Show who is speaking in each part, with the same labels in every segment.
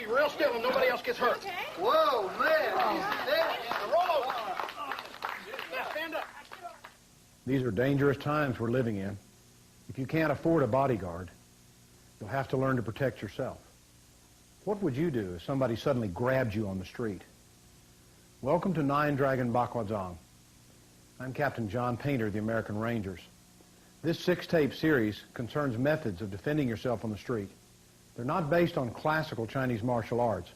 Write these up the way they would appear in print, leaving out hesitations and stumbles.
Speaker 1: be real still and nobody else gets hurt.
Speaker 2: Okay.
Speaker 3: Whoa, man.
Speaker 1: Now roll over. Now stand up.
Speaker 4: These are dangerous times we're living in. If you can't afford a bodyguard, you'll have to learn to protect yourself. What would you do if somebody suddenly grabbed you on the street? Welcome to Nine Dragon Bakwazang. I'm Captain John Painter of the American Rangers. This 6-tape series concerns methods of defending yourself on the street. They're not based on classical Chinese martial arts,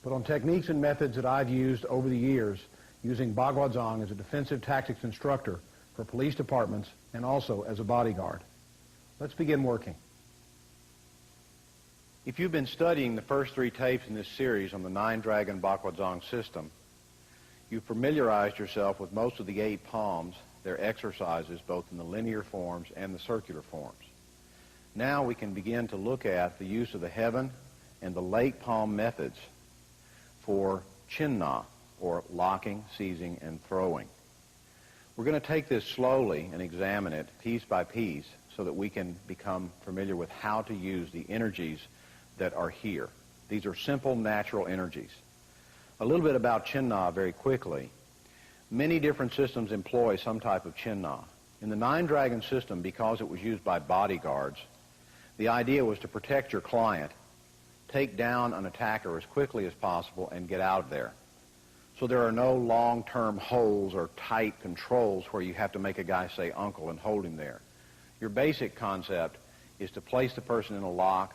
Speaker 4: but on techniques and methods that I've used over the years using Bakwazang as a defensive tactics instructor for police departments and also as a bodyguard. Let's begin working. If you've been studying the first 3 tapes in this series on the Nine Dragon Bakwazang system, you've familiarized yourself with most of the 8 palms, their exercises both in the linear forms and the circular forms. Now we can begin to look at the use of the heaven and the lake palm methods for chin na, or locking, seizing, and throwing. We're going to take this slowly and examine it piece by piece so that we can become familiar with how to use the energies that are here. These are simple, natural energies. A little bit about chin na very quickly. Many different systems employ some type of chin na. In the Nine Dragon system, because it was used by bodyguards, the idea was to protect your client, take down an attacker as quickly as possible, and get out of there. So there are no long-term holds or tight controls where you have to make a guy say uncle and hold him there. Your basic concept is to place the person in a lock,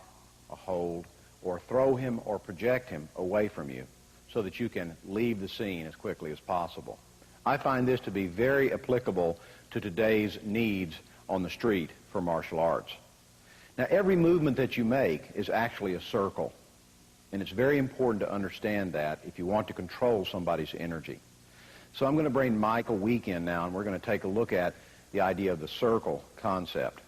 Speaker 4: a hold, or throw him or project him away from you so that you can leave the scene as quickly as possible. I find this to be very applicable to today's needs on the street for martial arts. Now, every movement that you make is actually a circle, and it's very important to understand that if you want to control somebody's energy. So I'm going to bring Michael Week in now, and we're going to take a look at the idea of the circle concept.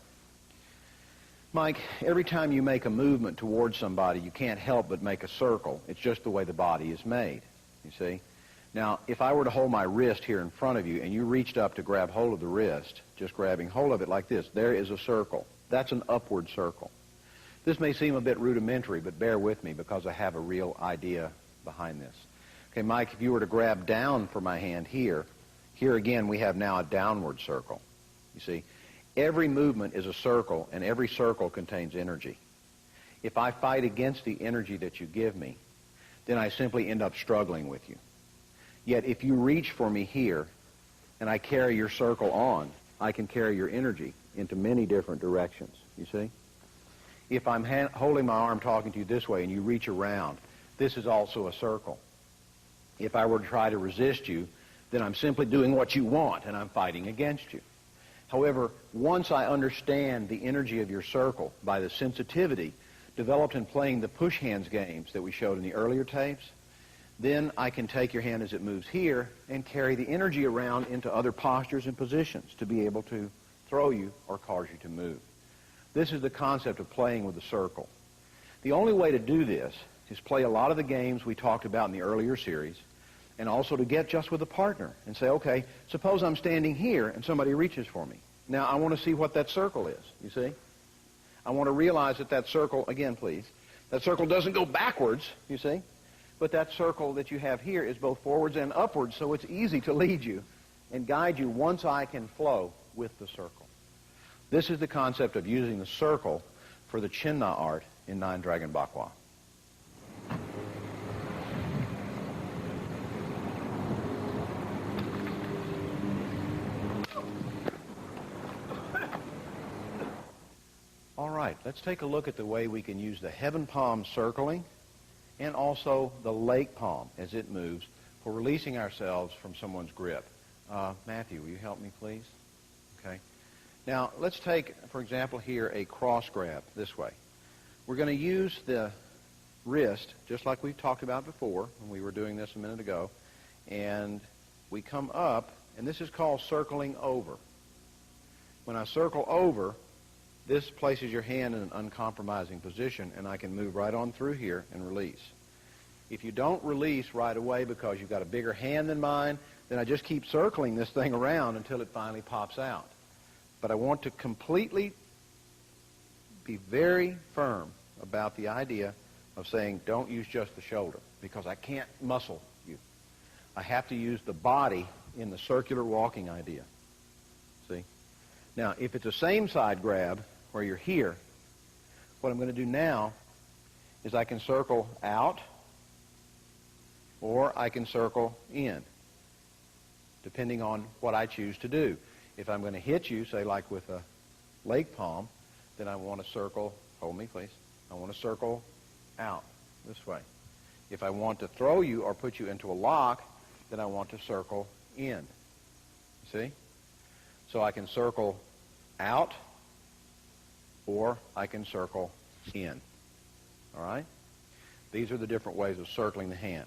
Speaker 4: Mike, every time you make a movement towards somebody, you can't help but make a circle. It's just the way the body is made, you see. Now, if I were to hold my wrist here in front of you and you reached up to grab hold of the wrist, just grabbing hold of it like this, there is a circle. That's an upward circle. This may seem a bit rudimentary, but bear with me because I have a real idea behind this. Okay, Mike, if you were to grab down for my hand here again we have now a downward circle, you see. Every movement is a circle, and every circle contains energy. If I fight against the energy that you give me, then I simply end up struggling with you. Yet if you reach for me here, and I carry your circle on, I can carry your energy into many different directions, you see? If I'm holding my arm talking to you this way and you reach around, this is also a circle. If I were to try to resist you, then I'm simply doing what you want, and I'm fighting against you. However, once I understand the energy of your circle by the sensitivity developed in playing the push hands games that we showed in the earlier tapes, then I can take your hand as it moves here and carry the energy around into other postures and positions to be able to throw you or cause you to move. This is the concept of playing with the circle. The only way to do this is play a lot of the games we talked about in the earlier series, and also to get just with a partner and say, okay, suppose I'm standing here and somebody reaches for me. Now, I want to see what that circle is, you see? I want to realize that that circle, again, please, that circle doesn't go backwards, you see? But that circle that you have here is both forwards and upwards, so it's easy to lead you and guide you once I can flow with the circle. This is the concept of using the circle for the chin na art in Nine Dragon Bakwa. All right, let's take a look at the way we can use the heaven palm circling and also the lake palm as it moves for releasing ourselves from someone's grip. Matthew, will you help me, please? Okay. Now, let's take, for example, here a cross grab this way. We're going to use the wrist, just like we talked about before when we were doing this a minute ago, and we come up, and this is called circling over. When I circle over, this places your hand in an uncompromising position, and I can move right on through here and release. If you don't release right away because you've got a bigger hand than mine, then I just keep circling this thing around until it finally pops out. But I want to completely be very firm about the idea of saying don't use just the shoulder because I can't muscle you. I have to use the body in the circular walking idea. See? Now, if it's a same side grab where you're here, what I'm going to do now is I can circle out or I can circle in, depending on what I choose to do. If I'm going to hit you, say like with a leg palm, then I want to circle, hold me please, I want to circle out this way. If I want to throw you or put you into a lock, then I want to circle in. See? So I can circle out or I can circle in. All right? These are the different ways of circling the hand.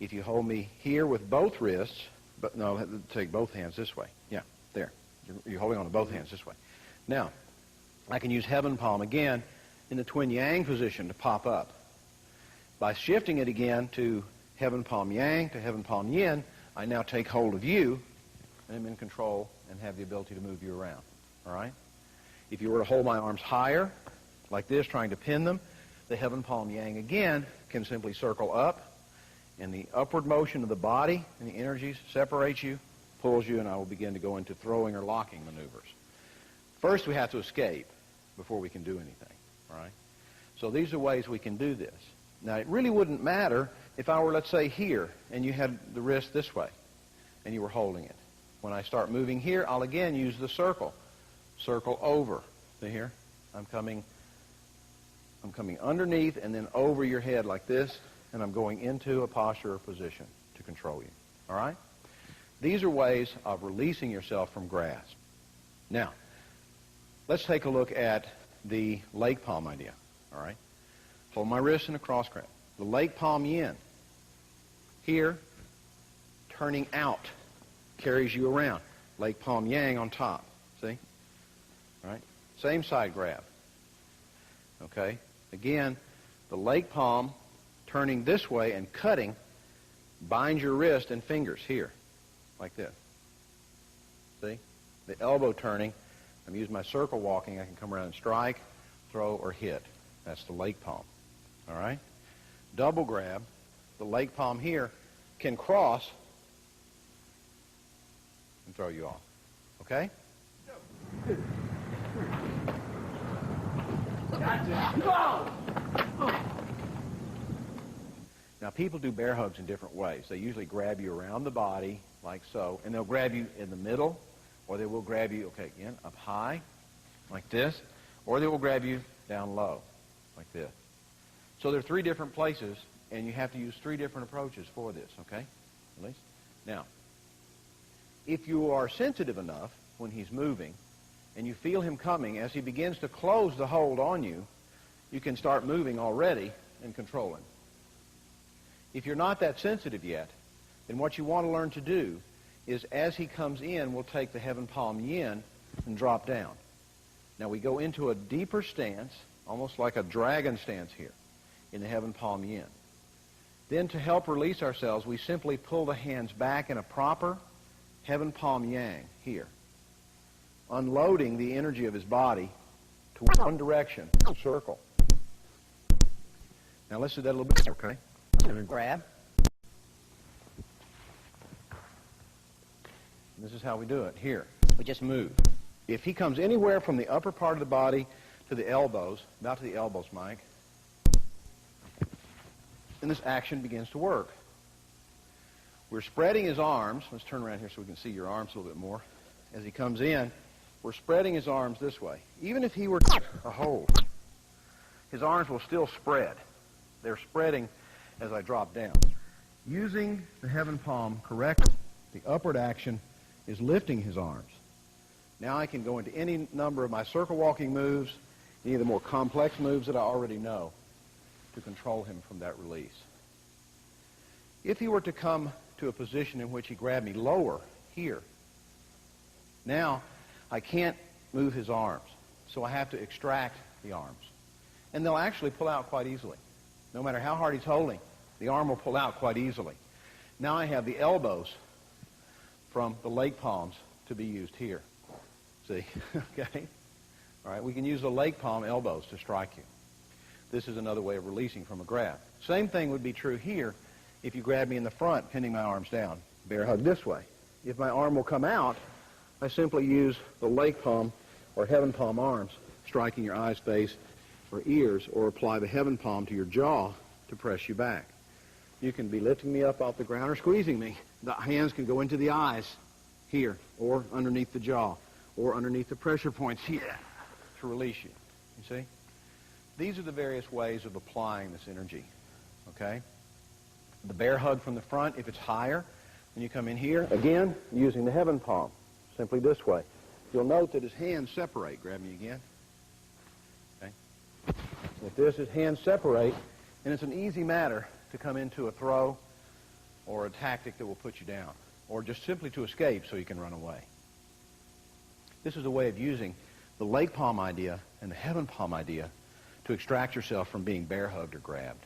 Speaker 4: If you hold me here with both wrists, but no, take both hands this way. Yeah, there. You're holding on to both hands this way. Now, I can use heaven palm again in the twin yang position to pop up. By shifting it again to heaven palm yang, to heaven palm yin, I now take hold of you and am in control and have the ability to move you around. All right? If you were to hold my arms higher, like this, trying to pin them, the heaven palm yang again can simply circle up, and the upward motion of the body and the energies separates you, pulls you, and I will begin to go into throwing or locking maneuvers. First, we have to escape before we can do anything. All right? So these are ways we can do this. Now, it really wouldn't matter if I were, let's say, here, and you had the wrist this way, and you were holding it. When I start moving here, I'll again use the circle. Circle over. See here? I'm coming underneath and then over your head like this, and I'm going into a posture or position to control you. All right? These are ways of releasing yourself from grasp. Now, let's take a look at the leg palm idea. All right? Hold my wrist in a cross grab. The leg palm yin. Here, turning out carries you around. Leg palm yang on top. See? All right? Same side grab. Okay? Again, the leg palm turning this way and cutting binds your wrist and fingers here, like this. See? The elbow turning, I'm using my circle walking. I can come around and strike, throw, or hit. That's the leg palm. All right? Double grab. The leg palm here can cross and throw you off. Okay? Now, people do bear hugs in different ways. They usually grab you around the body, like so, and they'll grab you in the middle, or they will grab you, okay, again, up high, like this, or they will grab you down low, like this. So there are three different places, and you have to use three different approaches for this, okay? At least. Now, if you are sensitive enough when he's moving, and you feel him coming, as he begins to close the hold on you, you can start moving already and control him. If you're not that sensitive yet, then what you want to learn to do is as he comes in, we'll take the heaven palm yin and drop down. Now we go into a deeper stance, almost like a dragon stance here, in the heaven palm yin. Then to help release ourselves, we simply pull the hands back in a proper heaven palm yang here, unloading the energy of his body to one direction, circle. Now let's do that a little bit, okay? Grab. This is how we do it. Here, we just move. If he comes anywhere from the upper part of the body to the elbows, about to the elbows, Mike, then this action begins to work. We're spreading his arms. Let's turn around here so we can see your arms a little bit more. As he comes in, we're spreading his arms this way. Even if he were a hold, his arms will still spread. They're spreading as I drop down. Using the heaven palm correctly, the upward action is lifting his arms. Now I can go into any number of my circle walking moves, any of the more complex moves that I already know, to control him from that release. If he were to come to a position in which he grabbed me lower, here, now I can't move his arms, so I have to extract the arms. And they'll actually pull out quite easily. No matter how hard he's holding, the arm will pull out quite easily. Now I have the elbows from the leg palms to be used here. See? Okay? All right, we can use the leg palm elbows to strike you. This is another way of releasing from a grab. Same thing would be true here if you grab me in the front, pinning my arms down. Bear hug this way. If my arm will come out, I simply use the lake palm or heaven palm arms, striking your eyes, face, or ears, or apply the heaven palm to your jaw to press you back. You can be lifting me up off the ground or squeezing me. The hands can go into the eyes here, or underneath the jaw, or underneath the pressure points here to release you. You see? These are the various ways of applying this energy. Okay? The bear hug from the front, if it's higher, when you come in here, again, using the heaven palm, simply this way. You'll note that his hands separate. Grab me again. Okay? If his hands separate, then it's an easy matter to come into a throw or a tactic that will put you down, or just simply to escape so you can run away. This is a way of using the lake palm idea and the heaven palm idea to extract yourself from being bear hugged or grabbed.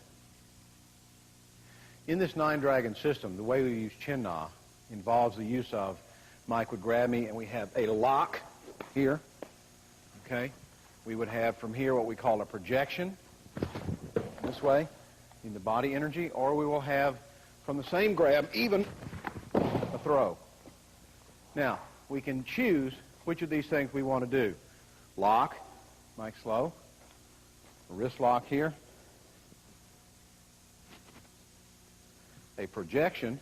Speaker 4: In this 9-dragon system, the way we use Chin Na involves the use of, Mike would grab me, and we have a lock here. Okay? We would have from here what we call a projection, this way, in the body energy, or we will have from the same grab even a throw. Now, we can choose which of these things we want to do. Lock, Mike slow, a wrist lock here, a projection,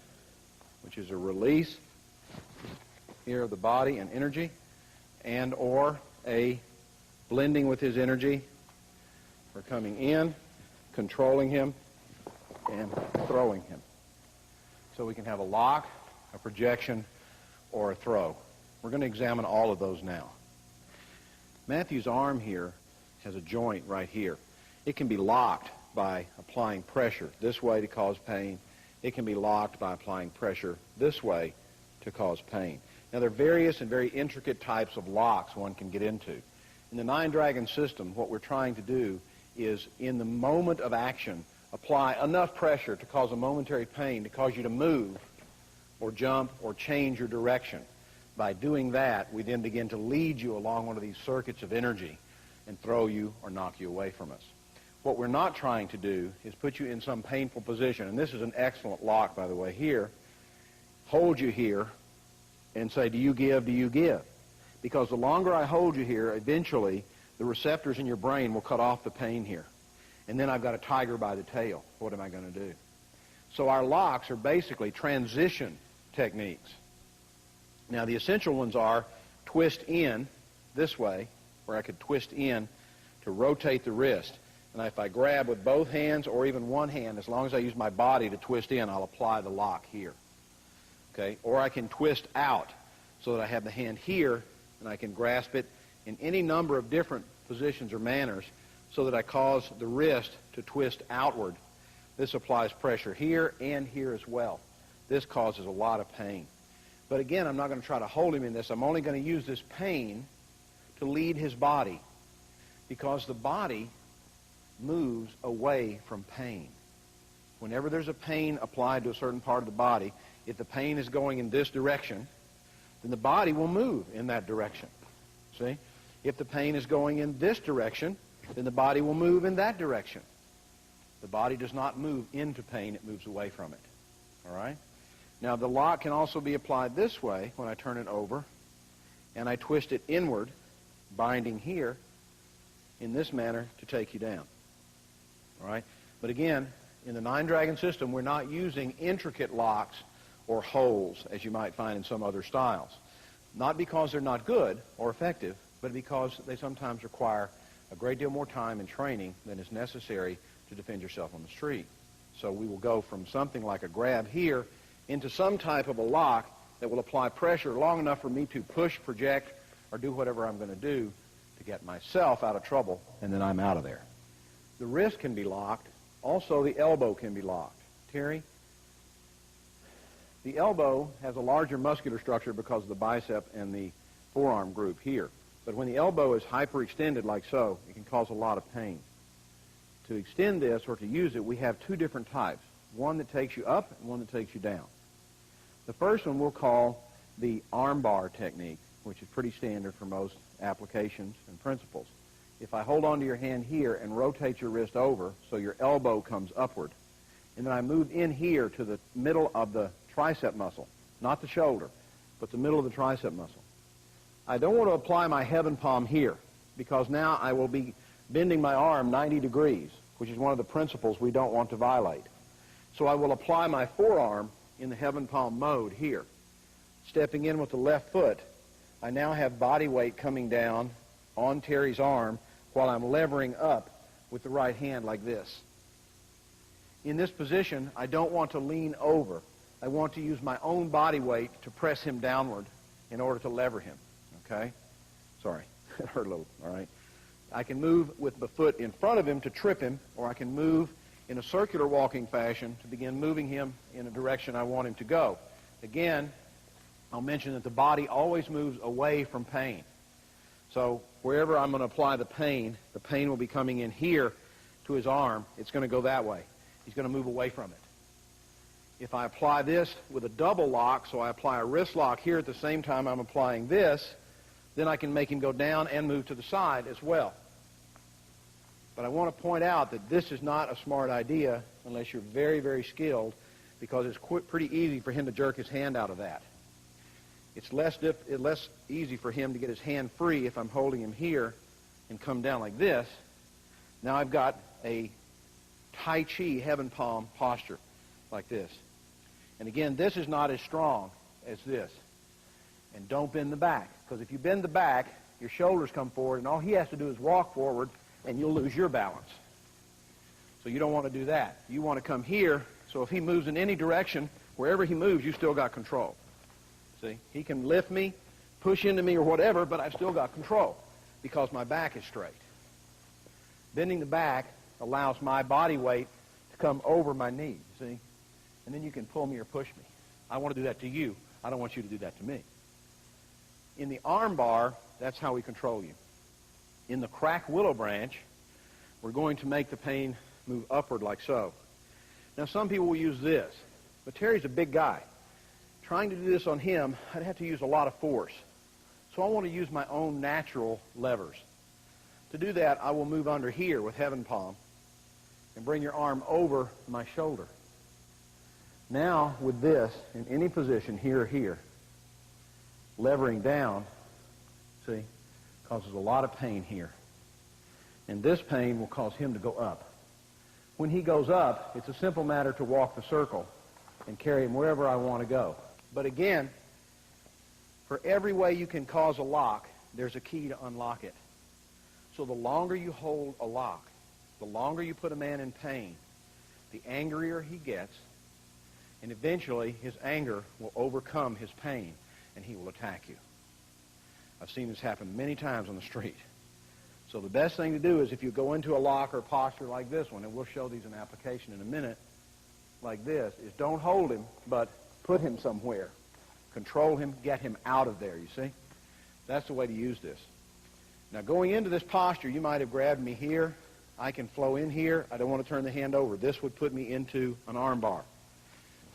Speaker 4: which is a release here of the body and energy, and or a blending with his energy. We're coming in, controlling him, and throwing him. So we can have a lock, a projection, or a throw. We're going to examine all of those now. Matthew's arm here has a joint right here. It can be locked by applying pressure this way to cause pain. It can be locked by applying pressure this way to cause pain. Now, there are various and very intricate types of locks one can get into. In the 9-dragon system, what we're trying to do is, in the moment of action, apply enough pressure to cause a momentary pain to cause you to move or jump or change your direction. By doing that, we then begin to lead you along one of these circuits of energy and throw you or knock you away from us. What we're not trying to do is put you in some painful position, and this is an excellent lock, by the way, here, hold you here and say, do you give, do you give? Because the longer I hold you here, eventually the receptors in your brain will cut off the pain here. And then I've got a tiger by the tail. What am I going to do? So our locks are basically transition techniques. Now, the essential ones are twist in this way, where I could twist in to rotate the wrist. And if I grab with both hands or even one hand, as long as I use my body to twist in, I'll apply the lock here. Okay? Or I can twist out so that I have the hand here and I can grasp it in any number of different positions or manners so that I cause the wrist to twist outward. This applies pressure here and here as well. This causes a lot of pain. But again, I'm not going to try to hold him in this. I'm only going to use this pain to lead his body, because the body moves away from pain. Whenever there's a pain applied to a certain part of the body, if the pain is going in this direction, then the body will move in that direction. See? If the pain is going in this direction, then the body will move in that direction. The body does not move into pain, it moves away from it. All right? Now, the lock can also be applied this way when I turn it over, and I twist it inward, binding here, in this manner to take you down. All right? But again, in the 9-dragon system, we're not using intricate locks or holes, as you might find in some other styles. Not because they're not good or effective, but because they sometimes require a great deal more time and training than is necessary to defend yourself on the street. So we will go from something like a grab here into some type of a lock that will apply pressure long enough for me to push, project, or do whatever I'm going to do to get myself out of trouble, and then I'm out of there. The wrist can be locked. Also, the elbow can be locked. Terry? The elbow has a larger muscular structure because of the bicep and the forearm group here. But when the elbow is hyperextended like so, it can cause a lot of pain. To extend this or to use it, we have two different types. One that takes you up and one that takes you down. The first one we'll call the arm bar technique, which is pretty standard for most applications and principles. if I hold onto your hand here and rotate your wrist over so your elbow comes upward, and then I move in here to the middle of the tricep muscle, not the shoulder, but the middle of the tricep muscle. I don't want to apply my heaven palm here because now I will be bending my arm 90 degrees, which is one of the principles we don't want to violate. So I will apply my forearm in the heaven palm mode here. Stepping in with the left foot, I now have body weight coming down on Terry's arm while I'm levering up with the right hand like this. In this position, I don't want to lean over. I want to use my own body weight to press him downward in order to lever him. Okay? Sorry, it hurt a little, all right? I can move with the foot in front of him to trip him, or I can move in a circular walking fashion to begin moving him in a direction I want him to go. Again, I'll mention that the body always moves away from pain. So wherever I'm going to apply the pain will be coming in here to his arm. It's going to go that way. He's going to move away from it. If I apply this with a double lock, so I apply a wrist lock here at the same time I'm applying this, then I can make him go down and move to the side as well. But I want to point out that this is not a smart idea unless you're very, very skilled, because it's pretty easy for him to jerk his hand out of that. It's less easy for him to get his hand free if I'm holding him here and come down like this. Now I've got a Tai Chi heaven palm posture like this. And again, this is not as strong as this. And don't bend the back, because if you bend the back, your shoulders come forward, and all he has to do is walk forward, and you'll lose your balance. So you don't want to do that. You want to come here, so if he moves in any direction, wherever he moves, you still got control. See? He can lift me, push into me, or whatever, but I've still got control because my back is straight. Bending the back allows my body weight to come over my knee, see? And then you can pull me or push me. I want to do that to you. I don't want you to do that to me. In the arm bar, that's how we control you. In the crack willow branch, we're going to make the pain move upward like so. Now, some people will use this, but Terry's a big guy. Trying to do this on him, I'd have to use a lot of force. So I want to use my own natural levers. To do that, I will move under here with heaven palm and bring your arm over my shoulder. Now, with this, in any position, here or here, levering down, see, causes a lot of pain here. And this pain will cause him to go up. When he goes up, it's a simple matter to walk the circle and carry him wherever I want to go. But again, for every way you can cause a lock, there's a key to unlock it. So the longer you hold a lock, the longer you put a man in pain, the angrier he gets, and eventually his anger will overcome his pain, and he will attack you. I've seen this happen many times on the street. So the best thing to do is if you go into a lock or posture like this one, and we'll show these in application in a minute, like this, is don't hold him, but put him somewhere. Control him, get him out of there, you see? That's the way to use this. Now, going into this posture, you might have grabbed me here. I can flow in here. I don't want to turn the hand over. This would put me into an arm bar.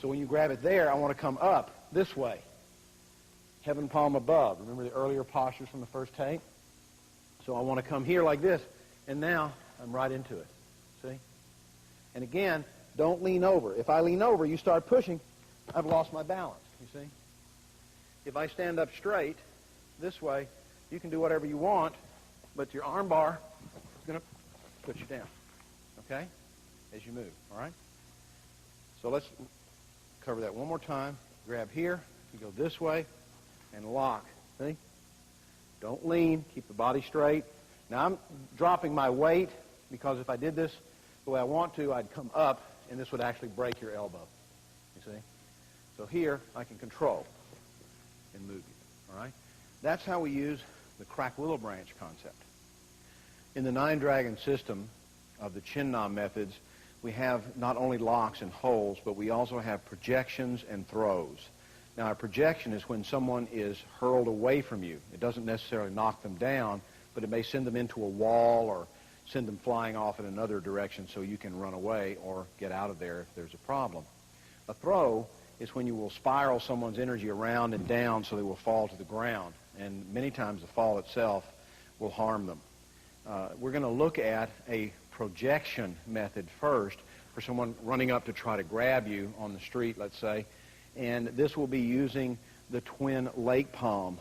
Speaker 4: So when you grab it there, I want to come up this way. Heaven palm above. Remember the earlier postures from the first tape? So I want to come here like this, and now I'm right into it. See? And again, don't lean over. If I lean over, you start pushing, I've lost my balance, you see? If I stand up straight this way, you can do whatever you want, but your arm bar is going to put you down, okay, as you move, all right? So let's cover that one more time. Grab here, you go this way, and lock, see? Don't lean, keep the body straight. Now I'm dropping my weight because if I did this the way I want to, I'd come up, and this would actually break your elbow, you see? So here, I can control and move you, all right? That's how we use the crack willow branch concept. In the Nine Dragon system of the Chin Na methods, we have not only locks and holds, but we also have projections and throws. Now, a projection is when someone is hurled away from you. It doesn't necessarily knock them down, but it may send them into a wall or send them flying off in another direction so you can run away or get out of there if there's a problem. A throw is when you will spiral someone's energy around and down so they will fall to the ground, and many times the fall itself will harm them. We're going to look at a projection method first for someone running up to try to grab you on the street, let's say. And this will be using the twin lake palm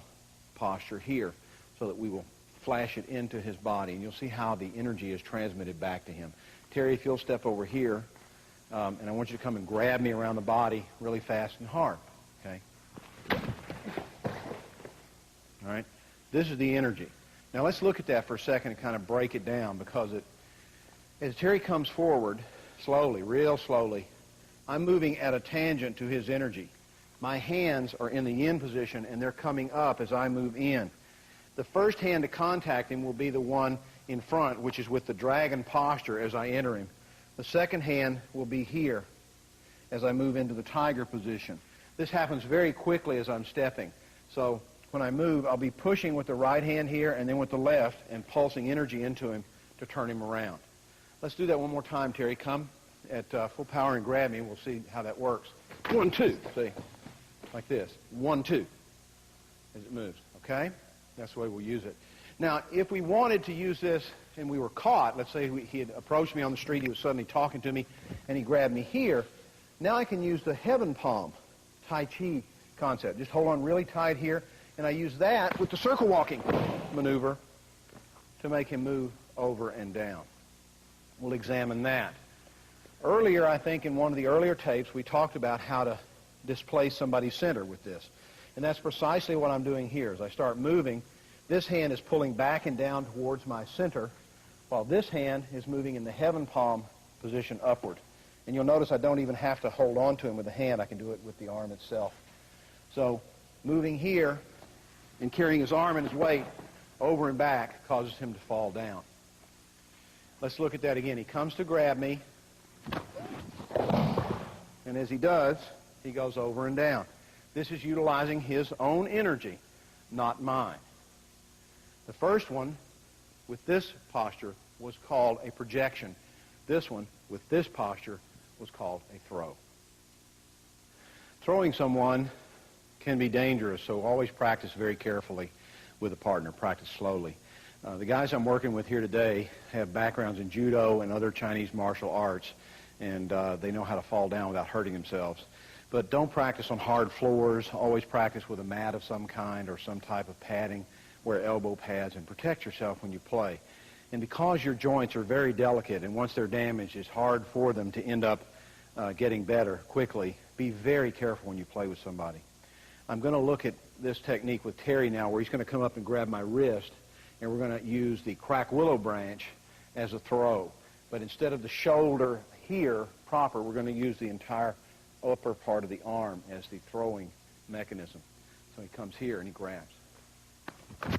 Speaker 4: posture here so that we will flash it into his body. And you'll see how the energy is transmitted back to him. Terry, if you'll step over here, and I want you to come and grab me around the body really fast and hard. Okay? All right? This is the energy. Now let's look at that for a second and kind of break it down, because as Terry comes forward, slowly, real slowly, I'm moving at a tangent to his energy. My hands are in the yin position, and they're coming up as I move in. The first hand to contact him will be the one in front, which is with the dragon posture as I enter him. The second hand will be here as I move into the tiger position. This happens very quickly as I'm stepping. So when I move, I'll be pushing with the right hand here and then with the left and pulsing energy into him to turn him around. Let's do that one more time, Terry. Come at full power and grab me, and we'll see how that works. 1, 2. See? Like this. 1, 2 as it moves. Okay? That's the way we'll use it. Now, if we wanted to use this and we were caught, let's say he had approached me on the street, he was suddenly talking to me, and he grabbed me here, now I can use the heaven palm Tai Chi concept. Just hold on really tight here, and I use that with the circle walking maneuver to make him move over and down. We'll examine that. Earlier, I think in one of the earlier tapes, we talked about how to displace somebody's center with this. And that's precisely what I'm doing here. As I start moving, this hand is pulling back and down towards my center, while this hand is moving in the heaven palm position upward. And you'll notice I don't even have to hold on to him with the hand. I can do it with the arm itself. So moving here and carrying his arm and his weight over and back causes him to fall down. Let's look at that again. He comes to grab me, and as he does, he goes over and down. This is utilizing his own energy, not mine. The first one with this posture was called a projection. This one with this posture was called a throw. Throwing someone can be dangerous, so always practice very carefully with a partner. Practice slowly. The guys I'm working with here today have backgrounds in judo and other Chinese martial arts, and they know how to fall down without hurting themselves. But don't practice on hard floors. Always practice with a mat of some kind or some type of padding. Wear elbow pads and protect yourself when you play. And because your joints are very delicate, and once they're damaged, it's hard for them to end up getting better quickly, be very careful when you play with somebody. I'm going to look at this technique with Terry now, where he's going to come up and grab my wrist, and we're going to use the crack willow branch as a throw. But instead of the shoulder here proper, we're going to use the entire upper part of the arm as the throwing mechanism. So he comes here and he grabs. All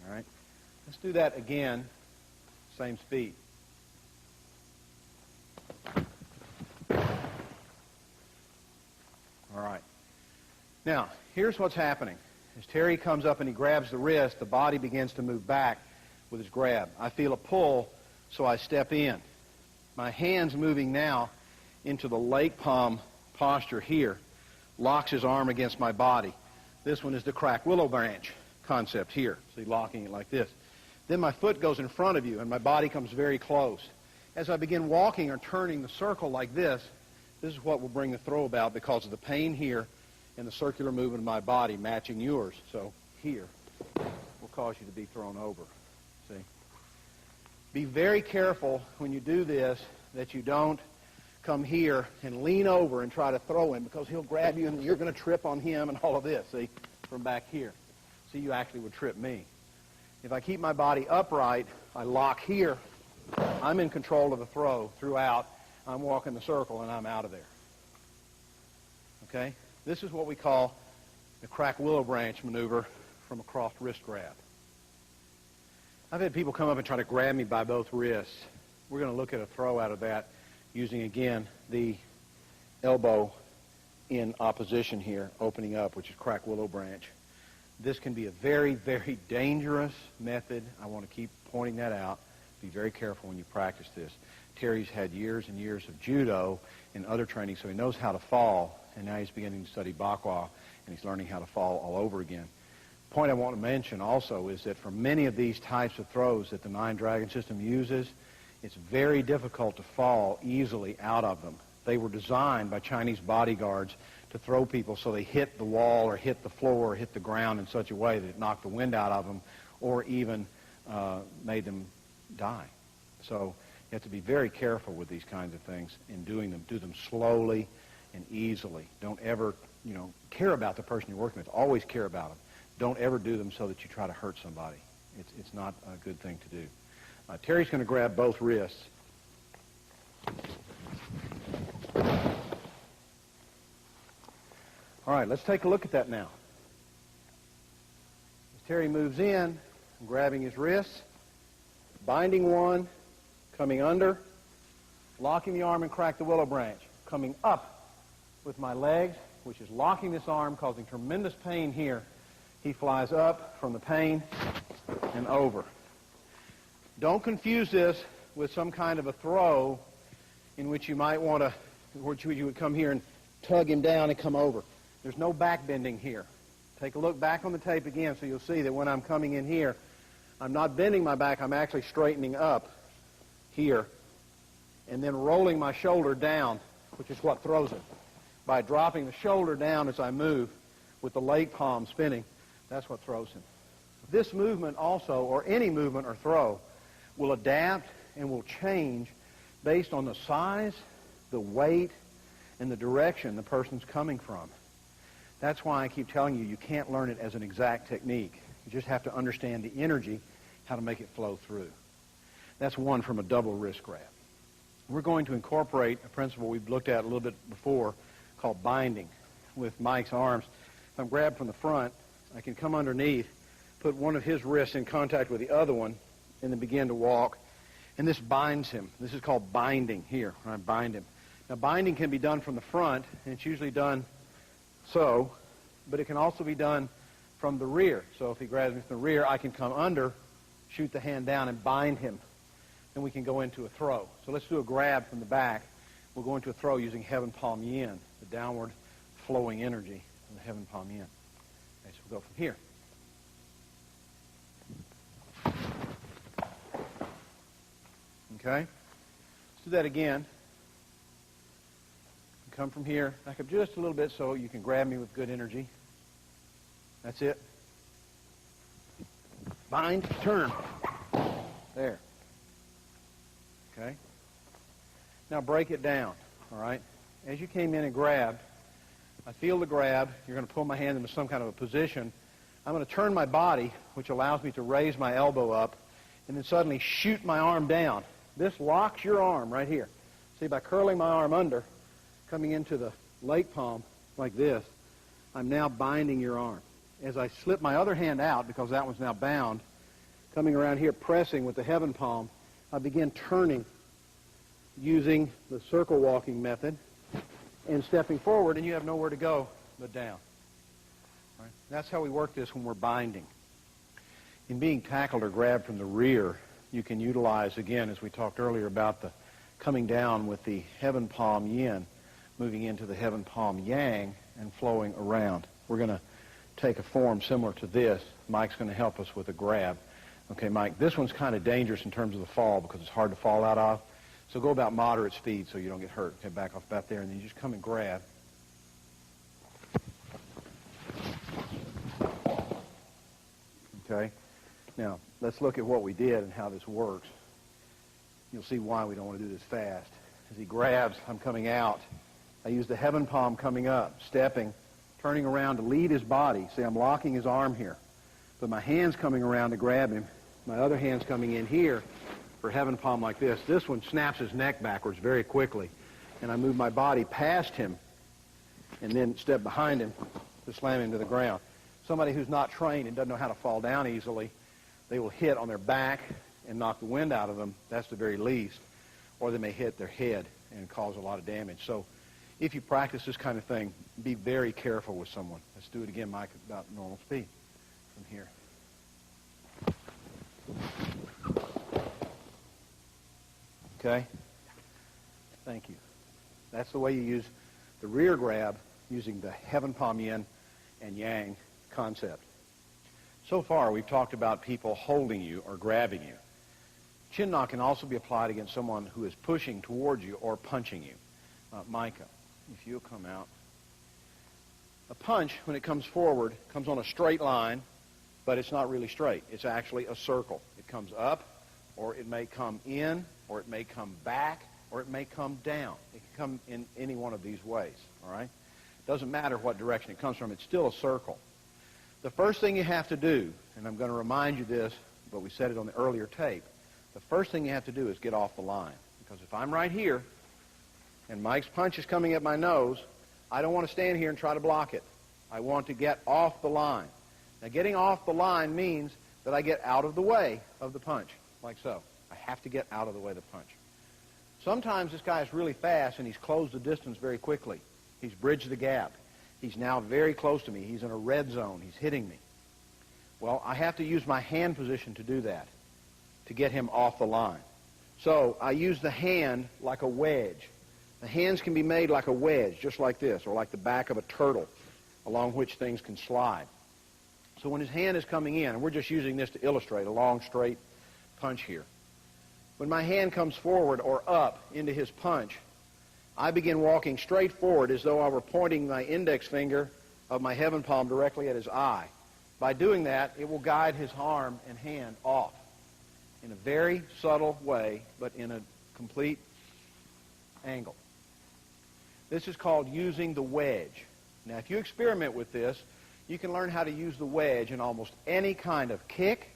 Speaker 4: right. Let's do that again, same speed. All right. Now, here's what's happening. As Terry comes up and he grabs the wrist, the body begins to move back with his grab. I feel a pull, so I step in. My hand's moving now into the lake palm posture here, locks his arm against my body. This one is the crack willow branch concept here. See, locking it like this. Then my foot goes in front of you, and my body comes very close. As I begin walking or turning the circle like this is what will bring the throw about because of the pain here and the circular movement of my body matching yours. So here will cause you to be thrown over. See? Be very careful when you do this that you don't come here and lean over and try to throw him, because he'll grab you and you're going to trip on him and all of this, see, from back here. See, you actually would trip me. If I keep my body upright, I lock here, I'm in control of the throw throughout. I'm walking the circle and I'm out of there. Okay? This is what we call the crack willow branch maneuver from a crossed wrist grab. I've had people come up and try to grab me by both wrists. We're going to look at a throw out of that using, again, the elbow in opposition here, opening up, which is crack willow branch. This can be a very, very dangerous method. I want to keep pointing that out. Be very careful when you practice this. Terry's had years and years of judo and other training, so he knows how to fall, and now he's beginning to study Bakwa, and he's learning how to fall all over again. point I want to mention also is that for many of these types of throws that the Nine Dragon system uses, it's very difficult to fall easily out of them. They were designed by Chinese bodyguards to throw people so they hit the wall or hit the floor or hit the ground in such a way that it knocked the wind out of them or even made them die. So you have to be very careful with these kinds of things in doing them. Do them slowly and easily. Don't ever, care about the person you're working with. Always care about them. Don't ever do them so that you try to hurt somebody. It's not a good thing to do. Terry's going to grab both wrists. All right, let's take a look at that now. As Terry moves in, I'm grabbing his wrists, binding one, coming under, locking the arm and crack the willow branch, coming up with my legs, which is locking this arm, causing tremendous pain here. He flies up from the pain and over. Don't confuse this with some kind of a throw in which you might want to, which you would come here and tug him down and come over. There's no back bending here. Take a look back on the tape again so you'll see that when I'm coming in here, I'm not bending my back, I'm actually straightening up here and then rolling my shoulder down, which is what throws it. By dropping the shoulder down as I move with the leg palm spinning, that's what throws him. This movement also, or any movement or throw, will adapt and will change based on the size, the weight, and the direction the person's coming from. That's why I keep telling you, you can't learn it as an exact technique. You just have to understand the energy, how to make it flow through. That's one from a double wrist grab. We're going to incorporate a principle we've looked at a little bit before called binding with Mike's arms. If I'm grabbed from the front, I can come underneath, put one of his wrists in contact with the other one, and then begin to walk. And this binds him. This is called binding here, when I bind him. Now, binding can be done from the front, and it's usually done so, but it can also be done from the rear. So if he grabs me from the rear, I can come under, shoot the hand down, and bind him. Then we can go into a throw. So let's do a grab from the back. We'll go into a throw using Heaven Palm Yin, the downward flowing energy of the Heaven Palm Yin. Okay, so we'll go from here. Okay? Let's do that again. Come from here, back up just a little bit so you can grab me with good energy. That's it. Bind, turn. There. Okay? Now break it down, all right? As you came in and grabbed, I feel the grab. You're going to pull my hand into some kind of a position. I'm going to turn my body, which allows me to raise my elbow up, and then suddenly shoot my arm down. This locks your arm right here. See, by curling my arm under, coming into the leg palm like this, I'm now binding your arm. As I slip my other hand out, because that one's now bound, coming around here, pressing with the Heaven Palm, I begin turning using the circle walking method and stepping forward, and you have nowhere to go but down. All right? That's how we work this when we're binding. In being tackled or grabbed from the rear, you can utilize, again, as we talked earlier about the coming down with the Heaven Palm Yin, moving into the Heaven Palm Yang and flowing around. We're going to take a form similar to this. Mike's going to help us with a grab. Okay, Mike, this one's kind of dangerous in terms of the fall because it's hard to fall out of. So go about moderate speed so you don't get hurt. Okay, back off about there, and then you just come and grab. Okay? Now, let's look at what we did and how this works. You'll see why we don't want to do this fast. As he grabs, I'm coming out. I use the Heaven Palm coming up, stepping, turning around to lead his body. See, I'm locking his arm here. But my hand's coming around to grab him. My other hand's coming in here for Heaven Palm like this. This one snaps his neck backwards very quickly. And I move my body past him and then step behind him to slam him to the ground. Somebody who's not trained and doesn't know how to fall down easily, they will hit on their back and knock the wind out of them. That's the very least. Or they may hit their head and cause a lot of damage. So if you practice this kind of thing, be very careful with someone. Let's do it again, Mike, about normal speed from here. Okay? Thank you. That's the way you use the rear grab using the Heaven Palm Yin and Yang concept. So far, we've talked about people holding you or grabbing you. Chin knock can also be applied against someone who is pushing towards you or punching you. Micah, if you'll come out. A punch, when it comes forward, comes on a straight line, but it's not really straight. It's actually a circle. It comes up, or it may come in, or it may come back, or it may come down. It can come in any one of these ways, all right? It doesn't matter what direction it comes from. It's still a circle. The first thing you have to do, and I'm going to remind you this, but we said it on the earlier tape, the first thing you have to do is get off the line. Because if I'm right here, and Mike's punch is coming at my nose, I don't want to stand here and try to block it. I want to get off the line. Now, getting off the line means that I get out of the way of the punch, like so. I have to get out of the way of the punch. Sometimes this guy is really fast, and he's closed the distance very quickly. He's bridged the gap. He's now very close to me. He's in a red zone. He's hitting me. Well, I have to use my hand position to do that, to get him off the line. So I use the hand like a wedge. The hands can be made like a wedge, just like this, or like the back of a turtle, along which things can slide. So when his hand is coming in, and we're just using this to illustrate a long, straight punch here. When my hand comes forward or up into his punch, I begin walking straight forward as though I were pointing my index finger of my heaven palm directly at his eye. By doing that, it will guide his arm and hand off in a very subtle way, but in a complete angle. This is called using the wedge. Now, if you experiment with this, you can learn how to use the wedge in almost any kind of kick,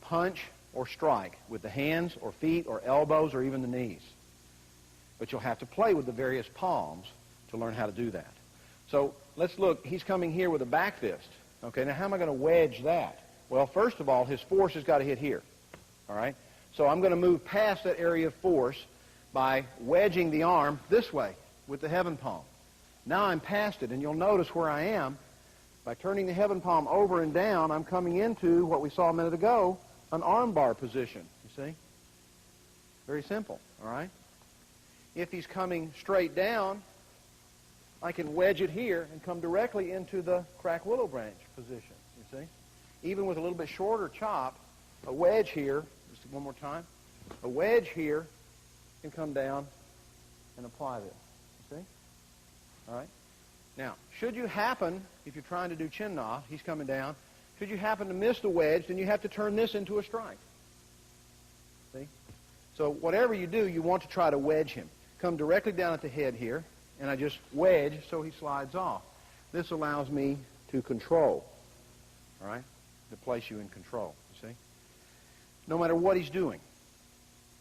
Speaker 4: punch, or strike with the hands or feet or elbows or even the knees. But you'll have to play with the various palms to learn how to do that. So let's look. He's coming here with a back fist. Okay, now how am I going to wedge that? Well, first of all, his force has got to hit here. All right? So I'm going to move past that area of force by wedging the arm this way with the heaven palm. Now I'm past it, and you'll notice where I am. By turning the heaven palm over and down, I'm coming into what we saw a minute ago, an armbar position, you see? Very simple, all right? If he's coming straight down, I can wedge it here and come directly into the crack willow branch position, you see? Even with a little bit shorter chop, a wedge here, just one more time, a wedge here can come down and apply this, you see? All right? Now, should you happen, if you're trying to do chin na, he's coming down, should you happen to miss the wedge, then you have to turn this into a strike. See? So whatever you do, you want to try to wedge him. Come directly down at the head here, and I just wedge so he slides off. This allows me to control, all right, to place you in control, you see? No matter what he's doing.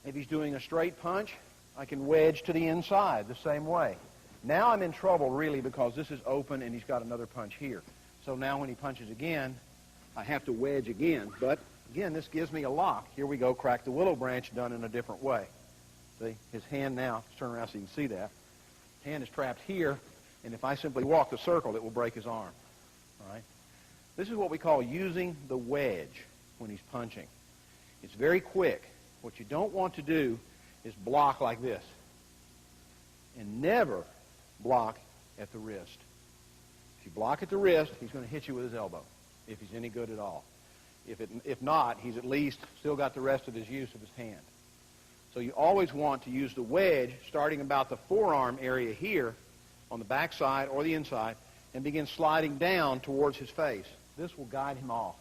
Speaker 4: If he's doing a straight punch, I can wedge to the inside the same way. Now I'm in trouble, really, because this is open and he's got another punch here. So now when he punches again, I have to wedge again. But, again, this gives me a lock. Here we go, crack the willow branch done in a different way. See? His hand now, let's turn around so you can see that. Hand is trapped here, and if I simply walk the circle, it will break his arm. All right? This is what we call using the wedge when he's punching. It's very quick. What you don't want to do is block like this. And never block at the wrist. If you block at the wrist, he's going to hit you with his elbow, if he's any good at all. If not, he's at least still got the rest of his use of his hand. So you always want to use the wedge starting about the forearm area here on the back side or the inside and begin sliding down towards his face. This will guide him off.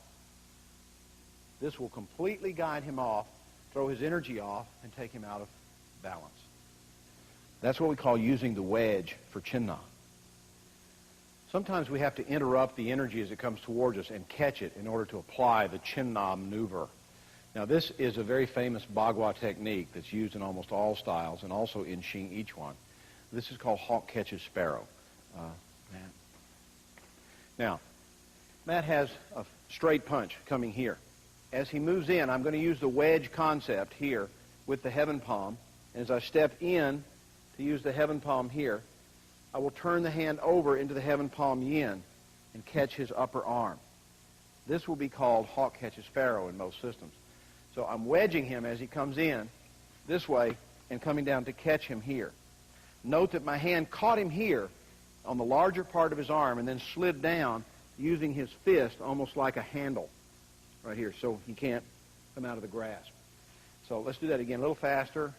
Speaker 4: This will completely guide him off, throw his energy off, and take him out of balance. That's what we call using the wedge for chin na. Sometimes we have to interrupt the energy as it comes towards us and catch it in order to apply the chin na maneuver. Now, this is a very famous Bagua technique that's used in almost all styles and also in Xing Ichuan. This is called hawk catches sparrow. Matt. Now, Matt has a straight punch coming here. As he moves in, I'm going to use the wedge concept here with the heaven palm. As I step in to use the heaven palm here, I will turn the hand over into the heaven palm yin and catch his upper arm. This will be called hawk catches sparrow in most systems. So I'm wedging him as he comes in this way and coming down to catch him here. Note that my hand caught him here on the larger part of his arm and then slid down using his fist almost like a handle. right here, so he can't come out of the grasp. So let's do that again a little faster.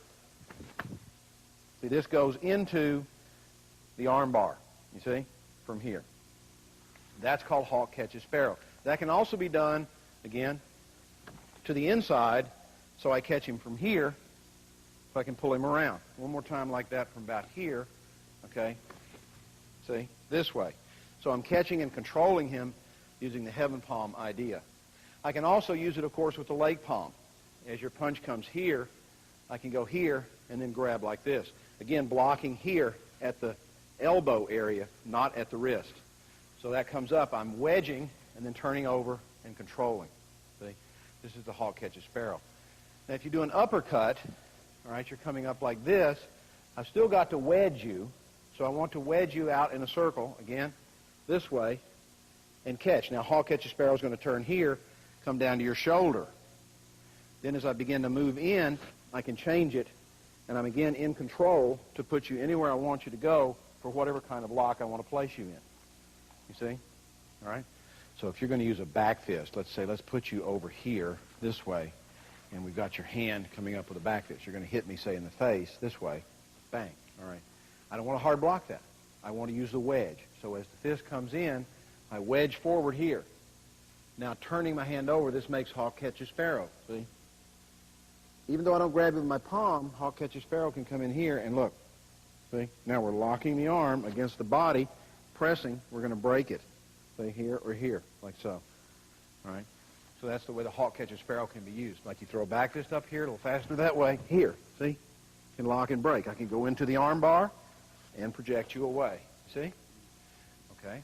Speaker 4: See, this goes into the arm bar, you see, from here. That's called hawk catches sparrow. That can also be done, again, to the inside, so I catch him from here, so I can pull him around. One more time like that from about here, okay? See, this way. So I'm catching and controlling him using the heaven palm idea. I can also use it, of course, with the leg palm. As your punch comes here, I can go here and then grab like this. Again, blocking here at the elbow area, not at the wrist. So that comes up. I'm wedging and then turning over and controlling. See? This is the hawk catches sparrow. Now, if you do an uppercut, all right, you're coming up like this. I've still got to wedge you. So I want to wedge you out in a circle, again, this way, and catch. Now, hawk catches sparrow is going to turn here, come down to your shoulder. Then as I begin to move in, I can change it, and I'm again in control to put you anywhere I want you to go for whatever kind of lock I want to place you in. You see? All right? So if you're going to use a back fist, let's put you over here this way, and we've got your hand coming up with a back fist. You're going to hit me, say, in the face this way. Bang. All right? I don't want to hard block that. I want to use the wedge. So as the fist comes in, I wedge forward here. Now turning my hand over, this makes hawk catches sparrow. See? Even though I don't grab it with my palm, hawk catches sparrow can come in here and look. See? Now we're locking the arm against the body, pressing. We're going to break it. See, here or here, like so. All right? So that's the way the hawk catches sparrow can be used. Like you throw a back fist up here, a little faster that way. Here, see? Can lock and break. I can go into the arm bar and project you away. See? Okay?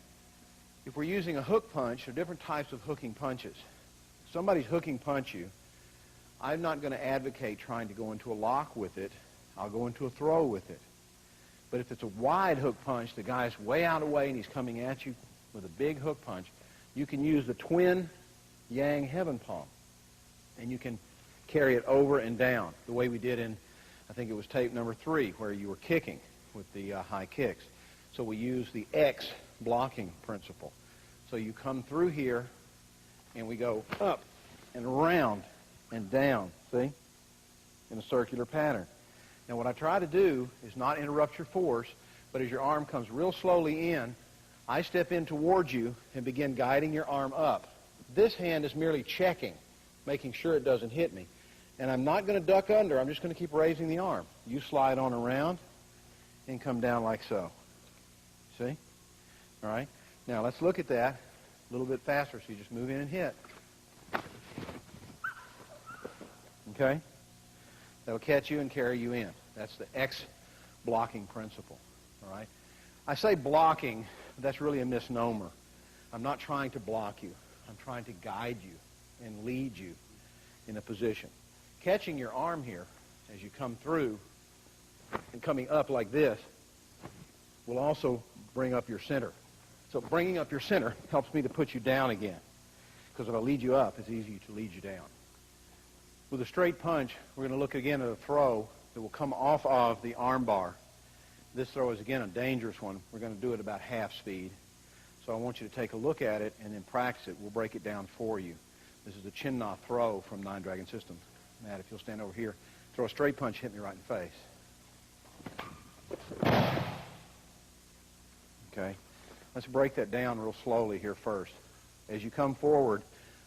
Speaker 4: If we're using a hook punch, there are different types of hooking punches. If somebody's hooking punch you, I'm not going to advocate trying to go into a lock with it. I'll go into a throw with it. But if it's a wide hook punch, the guy's way out of the way and he's coming at you with a big hook punch, you can use the twin yang heaven palm. And you can carry it over and down the way we did in, I think it was tape number 3, where you were kicking with the high kicks. So we use the X blocking principle. So you come through here and we go up and around and down, see, in a circular pattern. Now what I try to do is not interrupt your force, but as your arm comes real slowly in, I step in towards you and begin guiding your arm up. This hand is merely checking, making sure it doesn't hit me. And I'm not going to duck under. I'm just going to keep raising the arm. You slide on around and come down like so. See? All right? Now let's look at that a little bit faster. So you just move in and hit. Okay? That'll catch you and carry you in. That's the X blocking principle. All right? I say blocking, but that's really a misnomer. I'm not trying to block you. I'm trying to guide you and lead you in a position. Catching your arm here as you come through and coming up like this will also bring up your center. So bringing up your center helps me to put you down again. Because if I lead you up, it's easier to lead you down. With a straight punch, we're going to look again at a throw that will come off of the arm bar. This throw is, again, a dangerous one. We're going to do it about half speed. So I want you to take a look at it and then practice it. We'll break it down for you. This is the chin knot throw from Nine Dragon Systems. Matt, if you'll stand over here, throw a straight punch, hit me right in the face. Okay? Let's break that down real slowly here first. As you come forward,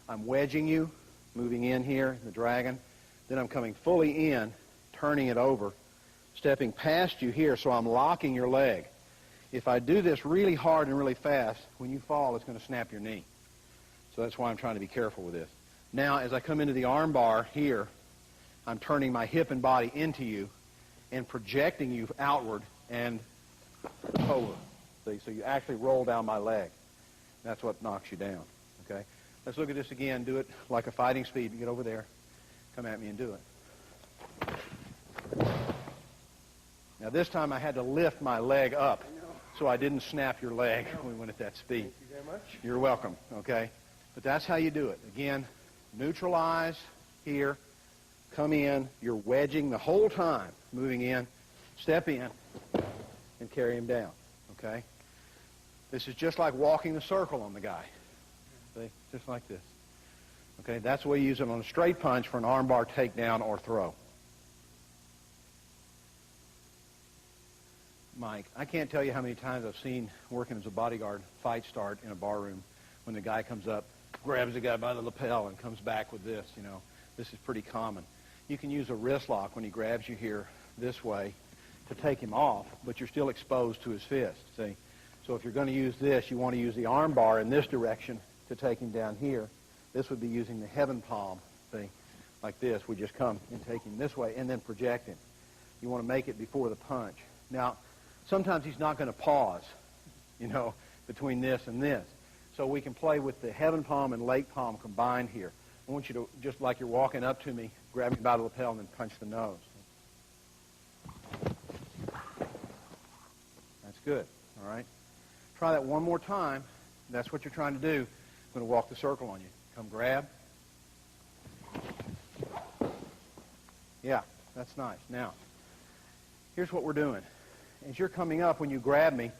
Speaker 4: I'm wedging you, moving in here, the dragon. Then I'm coming fully in, turning it over, stepping past you here, so I'm locking your leg. If I do this really hard and really fast, when you fall, it's going to snap your knee. So that's why I'm trying to be careful with this. Now, as I come into the arm bar here, I'm turning my hip and body into you and projecting you outward and over. See, so you actually roll down my leg. That's what knocks you down. Okay? Let's look at this again. Do it like a fighting speed. Get over there. Come at me and do it. Now, this time I had to lift my leg up so I didn't snap your leg when we went at that speed.
Speaker 1: Thank you very much.
Speaker 4: You're welcome. Okay? But that's how you do it. Again, neutralize here. Come in. You're wedging the whole time. Moving in. Step in. And carry him down. Okay? This is just like walking the circle on the guy. See? Just like this. Okay, that's the way you use it on a straight punch for an armbar takedown or throw. Mike, I can't tell you how many times I've seen working as a bodyguard fight start in a bar room when the guy comes up, grabs the guy by the lapel and comes back with this, you know. This is pretty common. You can use a wrist lock when he grabs you here this way to take him off, but you're still exposed to his fist, see? So if you're going to use this, you want to use the arm bar in this direction to take him down here. This would be using the heaven palm, see? Like this. We just come and take him this way and then project him. You want to make it before the punch. Now, sometimes he's not going to pause, you know, between this and this. So we can play with the heaven palm and lake palm combined here. I want you to, just like you're walking up to me, grab me by the lapel and then punch the nose. That's good, all right? Try that one more time. That's what you're trying to do. I'm going to walk the circle on you. Come grab. Yeah, that's nice. Now, here's what we're doing. As you're coming up, when you grab me,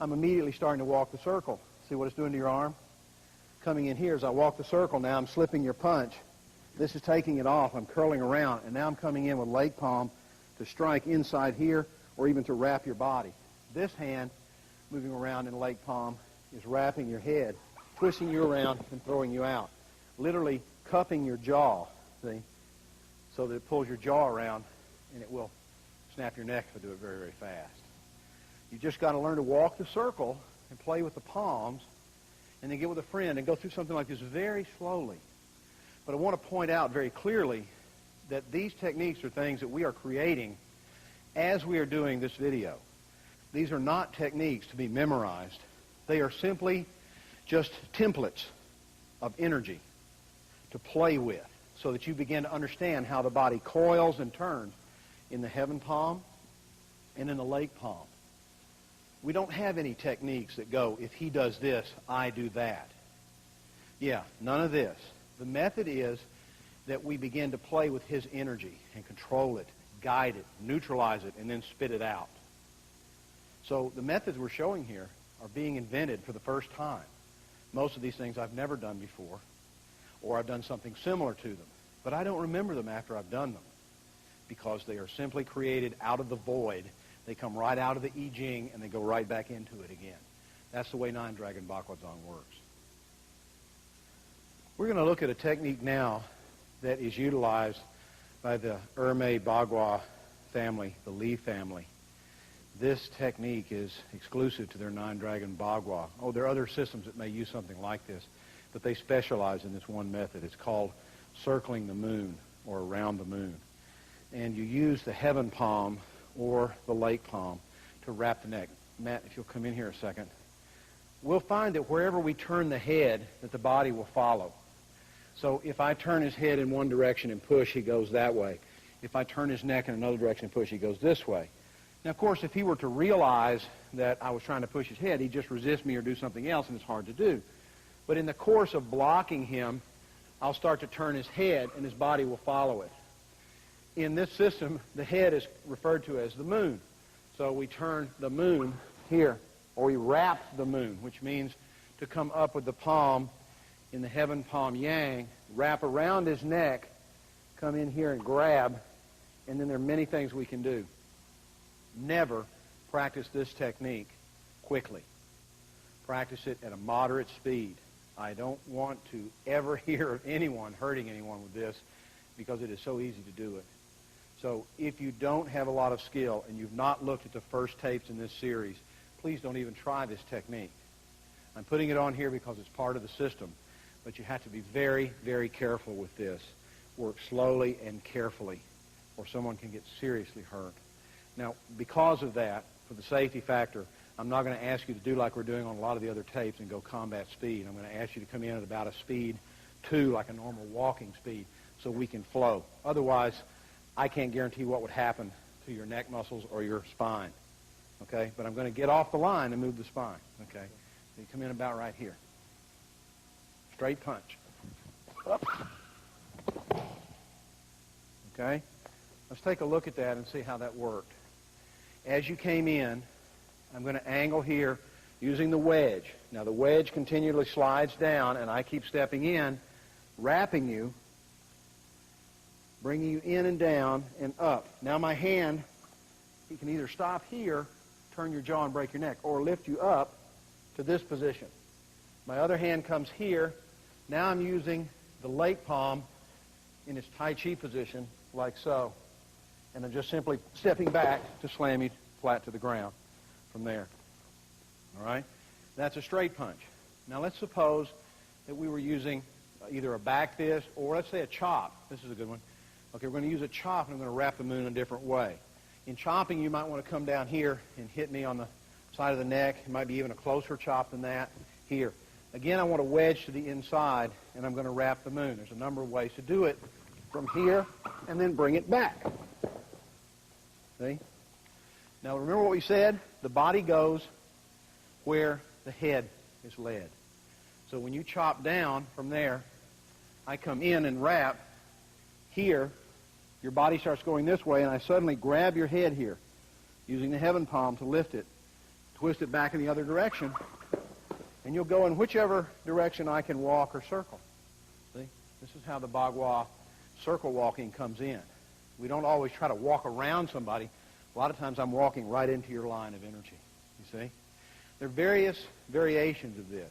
Speaker 4: I'm immediately starting to walk the circle. See what it's doing to your arm? Coming in here, as I walk the circle, now I'm slipping your punch. This is taking it off. I'm curling around, and now I'm coming in with lake palm to strike inside here or even to wrap your body. This hand, moving around in lake palm, is wrapping your head, twisting you around and throwing you out. Literally cupping your jaw, see, so that it pulls your jaw around, and it will snap your neck if I do it very, very fast. You just got to learn to walk the circle and play with the palms, and then get with a friend and go through something like this very slowly. But I want to point out very clearly that these techniques are things that we are creating as we are doing this video. These are not techniques to be memorized. They are simply just templates of energy to play with so that you begin to understand how the body coils and turns in the heaven palm and in the lake palm. We don't have any techniques that go, if he does this, I do that. Yeah, none of this. The method is that we begin to play with his energy and control it, guide it, neutralize it, and then spit it out. So the methods we're showing here are being invented for the first time. Most of these things I've never done before, or I've done something similar to them. But I don't remember them after I've done them because they are simply created out of the void. They come right out of the I Ching, and they go right back into it again. That's the way Nine Dragon Baguazhang works. We're going to look at a technique now that is utilized by the Ermei Bagua family, the Li family. This technique is exclusive to their Nine Dragon Bagua. Oh, there are other systems that may use something like this, but they specialize in this one method. It's called circling the moon or around the moon. And you use the heaven palm or the lake palm to wrap the neck. Matt, if you'll come in here a second. We'll find that wherever we turn the head, that the body will follow. So if I turn his head in one direction and push, he goes that way. If I turn his neck in another direction and push, he goes this way. Now, of course, if he were to realize that I was trying to push his head, he'd just resist me or do something else, and it's hard to do. But in the course of blocking him, I'll start to turn his head, and his body will follow it. In this system, the head is referred to as the moon. So we turn the moon here, or we wrap the moon, which means to come up with the palm in the heaven palm yang, wrap around his neck, come in here and grab, and then there are many things we can do. Never practice this technique quickly. Practice it at a moderate speed. I don't want to ever hear of anyone hurting anyone with this because it is so easy to do it. So if you don't have a lot of skill and you've not looked at the first tapes in this series, please don't even try this technique. I'm putting it on here because it's part of the system, but you have to be very, very careful with this. Work slowly and carefully, or someone can get seriously hurt. Now, because of that, for the safety factor, I'm not going to ask you to do like we're doing on a lot of the other tapes and go combat speed. I'm going to ask you to come in at about a speed 2, like a normal walking speed, so we can flow. Otherwise, I can't guarantee what would happen to your neck muscles or your spine. Okay? But I'm going to get off the line and move the spine. Okay? So you come in about right here. Straight punch. Up. Okay? Let's take a look at that and see how that worked. As you came in, I'm going to angle here using the wedge. Now the wedge continually slides down, and I keep stepping in wrapping you, bringing you in and down and up. Now my hand, he can either stop here, turn your jaw and break your neck, or lift you up to this position. My other hand comes here. Now I'm using the lake palm in its Tai Chi position, like so. And I'm just simply stepping back to slam you flat to the ground from there. All right? That's a straight punch. Now let's suppose that we were using either a back fist or let's say a chop. This is a good one. Okay, we're going to use a chop and I'm going to wrap the moon in a different way. In chopping, you might want to come down here and hit me on the side of the neck. It might be even a closer chop than that here. Again, I want to wedge to the inside and I'm going to wrap the moon. There's a number of ways to do it from here and then bring it back. See? Now remember what we said? The body goes where the head is led. So when you chop down from there, I come in and wrap here. Your body starts going this way, and I suddenly grab your head here using the heaven palm to lift it, twist it back in the other direction, and you'll go in whichever direction I can walk or circle. See? This is how the Bagua circle walking comes in. We don't always try to walk around somebody. A lot of times I'm walking right into your line of energy. You see? There are various variations of this.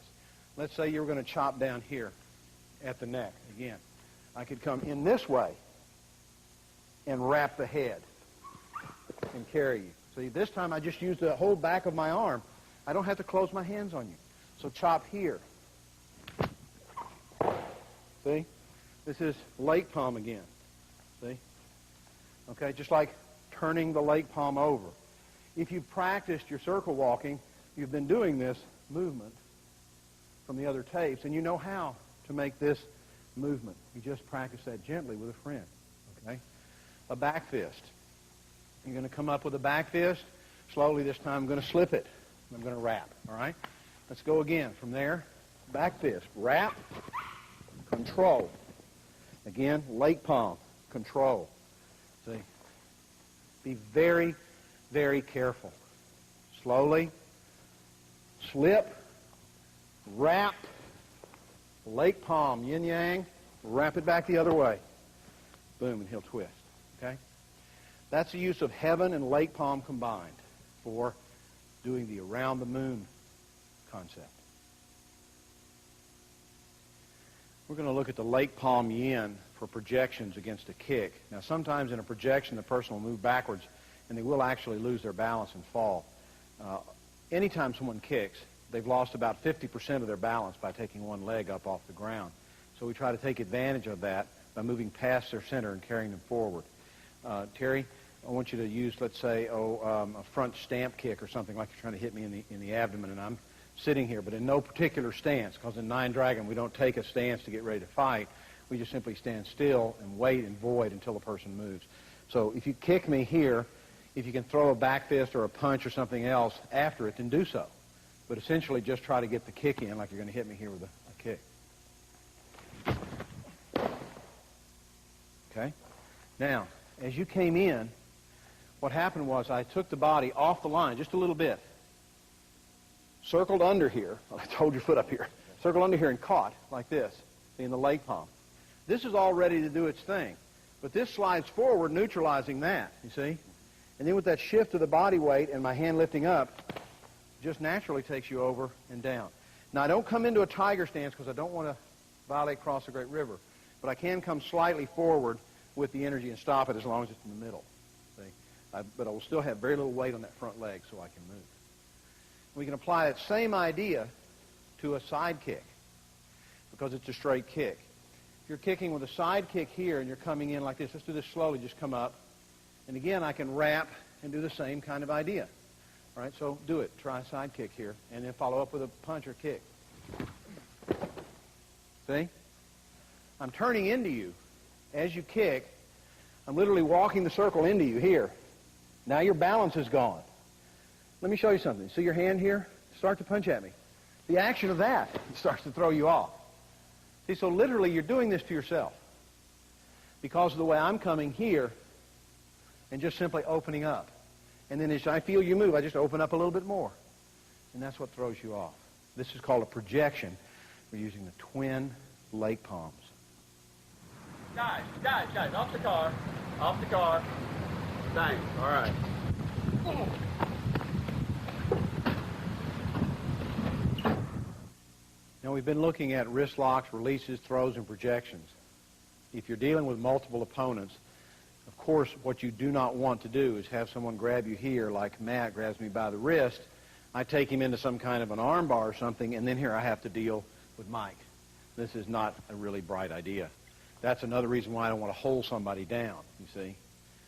Speaker 4: Let's say you're going to chop down here at the neck. Again, I could come in this way and wrap the head and carry you. See, this time I just use the whole back of my arm. I don't have to close my hands on you. So chop here. See? This is lake palm again. See? Okay, just like turning the lake palm over. If you've practiced your circle walking, you've been doing this movement from the other tapes, and you know how to make this movement. You just practice that gently with a friend. Okay? A back fist. You're going to come up with a back fist. Slowly this time I'm going to slip it. I'm going to wrap. All right? Let's go again. From there, back fist. Wrap. Control. Again, lake palm. Control. See? Be very, very careful. Slowly. Slip. Wrap. Lake palm. Yin-yang. Wrap it back the other way. Boom, and he'll twist. Okay? That's the use of heaven and lake palm combined for doing the around the moon concept. We're going to look at the lake palm yin for projections against a kick. Now, sometimes in a projection, the person will move backwards, and they will actually lose their balance and fall. Anytime someone kicks, they've lost about 50% of their balance by taking one leg up off the ground. So we try to take advantage of that by moving past their center and carrying them forward. Terry, I want you to use, let's say, a front stamp kick or something like you're trying to hit me in the abdomen, and I'm sitting here, but in no particular stance, because in Nine Dragon we don't take a stance to get ready to fight. We just simply stand still and wait and void until the person moves. So if you kick me here, if you can throw a back fist or a punch or something else after it, then do so. But essentially just try to get the kick in like you're going to hit me here with a kick. Okay? Now, as you came in, what happened was I took the body off the line just a little bit, circled under here. I hold your foot up here. Circled under here and caught like this in the lake palm. This is all ready to do its thing. But this slides forward, neutralizing that, you see? And then with that shift of the body weight and my hand lifting up, just naturally takes you over and down. Now, I don't come into a tiger stance because I don't want to violate Cross the Great River. But I can come slightly forward with the energy and stop it as long as it's in the middle. See? But I will still have very little weight on that front leg so I can move. We can apply that same idea to a side kick because it's a straight kick. If you're kicking with a side kick here and you're coming in like this, let's do this slowly, just come up. And again, I can wrap and do the same kind of idea. All right, so do it. Try a side kick here and then follow up with a punch or kick. See? I'm turning into you. As you kick, I'm literally walking the circle into you here. Now your balance is gone. Let me show you something. See your hand here? Start to punch at me. The action of that starts to throw you off. See, so literally you're doing this to yourself because of the way I'm coming here and just simply opening up. And then as I feel you move, I just open up a little bit more. And that's what throws you off. This is called a projection. We're using the twin lake palms.
Speaker 2: Guys, off the car. Off the car. Thanks. All right.
Speaker 4: Now, we've been looking at wrist locks, releases, throws, and projections. If you're dealing with multiple opponents, of course, what you do not want to do is have someone grab you here like Matt grabs me by the wrist. I take him into some kind of an arm bar or something, and then here I have to deal with Mike. This is not a really bright idea. That's another reason why I don't want to hold somebody down, you see.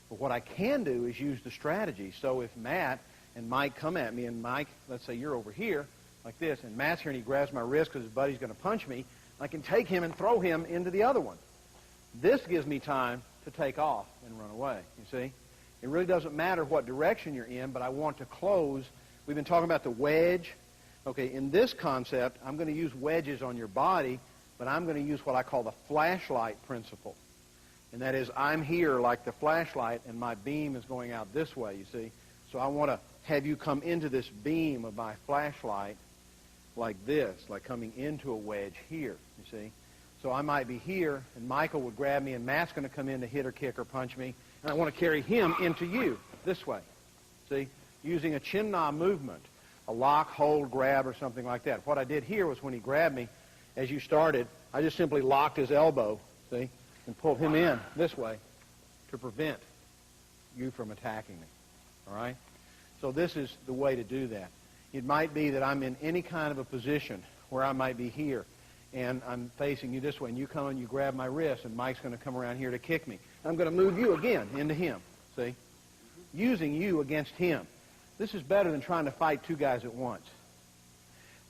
Speaker 4: But what I can do is use the strategy. So if Matt and Mike come at me, and Mike, let's say you're over here like this, and Matt's here and he grabs my wrist because his buddy's going to punch me, I can take him and throw him into the other one. This gives me time to take off and run away, you see. It really doesn't matter what direction you're in, but I want to close. We've been talking about the wedge. Okay, in this concept, I'm going to use wedges on your body, but I'm going to use what I call the flashlight principle. And that is, I'm here like the flashlight, and my beam is going out this way, you see. So I want to have you come into this beam of my flashlight like this, like coming into a wedge here, you see. So I might be here, and Michael would grab me, and Matt's going to come in to hit or kick or punch me, and I want to carry him into you this way, see, using a chin na movement, a lock, hold, grab, or something like that. What I did here was when he grabbed me, as you started, I just simply locked his elbow, see, and pulled him in this way to prevent you from attacking me, all right? So this is the way to do that. It might be that I'm in any kind of a position where I might be here, and I'm facing you this way, and you come and you grab my wrist, and Mike's going to come around here to kick me. I'm going to move you again into him, see, using you against him. This is better than trying to fight two guys at once.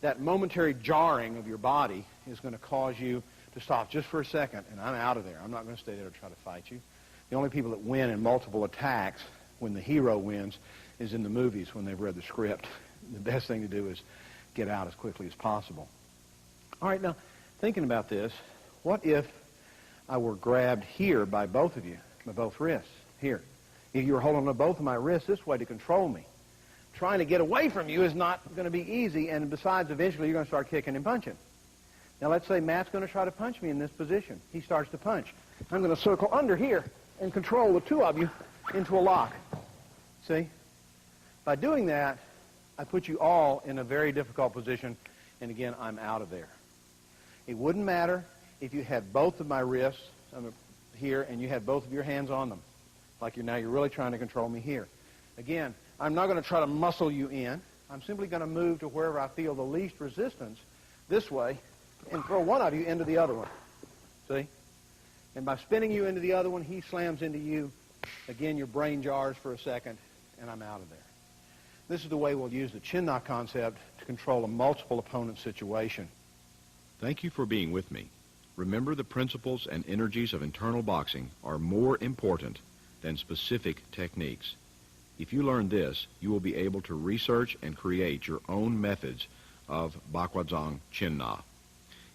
Speaker 4: That momentary jarring of your body is going to cause you to stop just for a second, and I'm out of there. I'm not going to stay there to try to fight you. The only people that win in multiple attacks when the hero wins is in the movies when they've read the script. The best thing to do is get out as quickly as possible. All right, now, thinking about this, what if I were grabbed here by both of you, by both wrists, here? If you were holding on both of my wrists this way to control me, trying to get away from you is not going to be easy, and besides, eventually you're going to start kicking and punching. Now, let's say Matt's going to try to punch me in this position. He starts to punch. I'm going to circle under here and control the two of you into a lock. See? By doing that, I put you all in a very difficult position, and again, I'm out of there. It wouldn't matter if you had both of my wrists here and you had both of your hands on them, like you're really trying to control me here. Again, I'm not going to try to muscle you in. I'm simply going to move to wherever I feel the least resistance this way and throw one of you into the other one. See? And by spinning you into the other one, he slams into you. Again, your brain jars for a second, and I'm out of there. This is the way we'll use the chin knock concept to control a multiple opponent situation.
Speaker 3: Thank you for being with me. Remember, the principles and energies of internal boxing are more important than specific techniques. If you learn this, you will be able to research and create your own methods of Bakwazang Chin Na.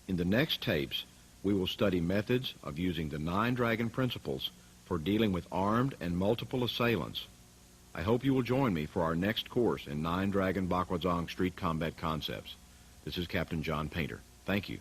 Speaker 3: In the next tapes, we will study methods of using the 9 Dragon principles for dealing with armed and multiple assailants. I hope you will join me for our next course in 9 Dragon Bakwazang Street Combat Concepts. This is Captain John Painter. Thank you.